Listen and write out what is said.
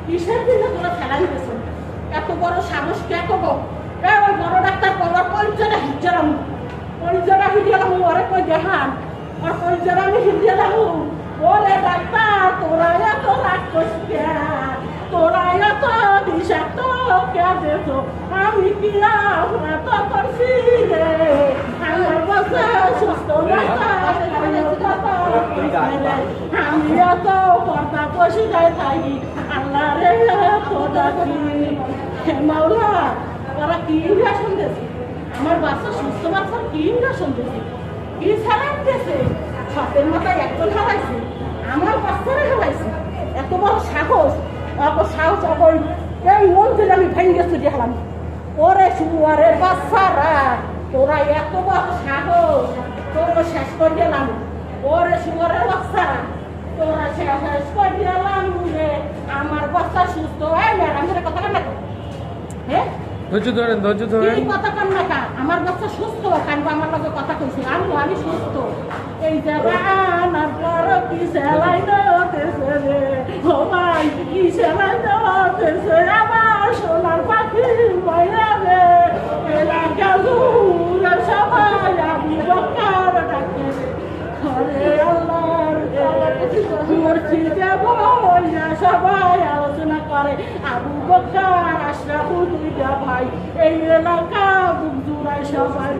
কিসের দিনে তোরা ফেলাই গেছে? এত বড় সাহস কে করবো? ওই বড় ডাক্তার করবার পরিচয়টা হিজলাম, পরিচয়টা হিজলাম, ওরে কই দেখান আর পরিচয়টা আমি হিজলাম। ওরে ডাক্তার তোরা এত রাগ করছিস কে? তোরা এত বিষাক্ত কে দেছ? আমি কি এত করছি রে? আমার বাচ্চা সুস্থ আমি এত পর্দা বসে যায় থাকি। আল্লাহ রে তোরা করি মাওলা, ওরা কি ইঞ্জেকশন দিয়েছে? আমার বাচ্চা সুস্থ বাচ্চার কি ইঞ্জেকশন দিয়েছে? কি স্যালাইন দিয়েছে? হাতের মাথায় একজন হারাইছে, আমার বাচ্চারা হারাইছে। এত বড় সাহস, অত সাহস ওই এই মন্দিরে আমি ভেঙে চুরি হলাম। ওরে শুয়ারের বাচ্চারা, তোরা এত বড় সাহস, তোর শেষ করে গেলাম। ওরে শুয়ারের বাচ্চারা, তোরা শেষ করে গেলাম রে। আমার বাচ্চা সুস্থ হয় ম্যাডাম কথা কান্না কর। হ্যাঁ ধৈর্য ধরেন, ধৈর্য ধরেন। কথা কান্না কা আমার বাচ্চা সুস্থ, কারণ আমার লগে কথা কইছি আমি সুস্থ। এই জায়গা আনার পর কি সেলাই দেছে রে, ও ভাই কি সেলাই দেছে আমার সোনার পাখি মাইরা রে। এলাকা জুড়ে সবাই আমি বকার ডাকে রে। মসজিদে বইয়া সবাই আলোচনা করে আবু বকর আশরাফুল দুইটা ভাই। এই এলাকা বুক জুড়ায় সবাই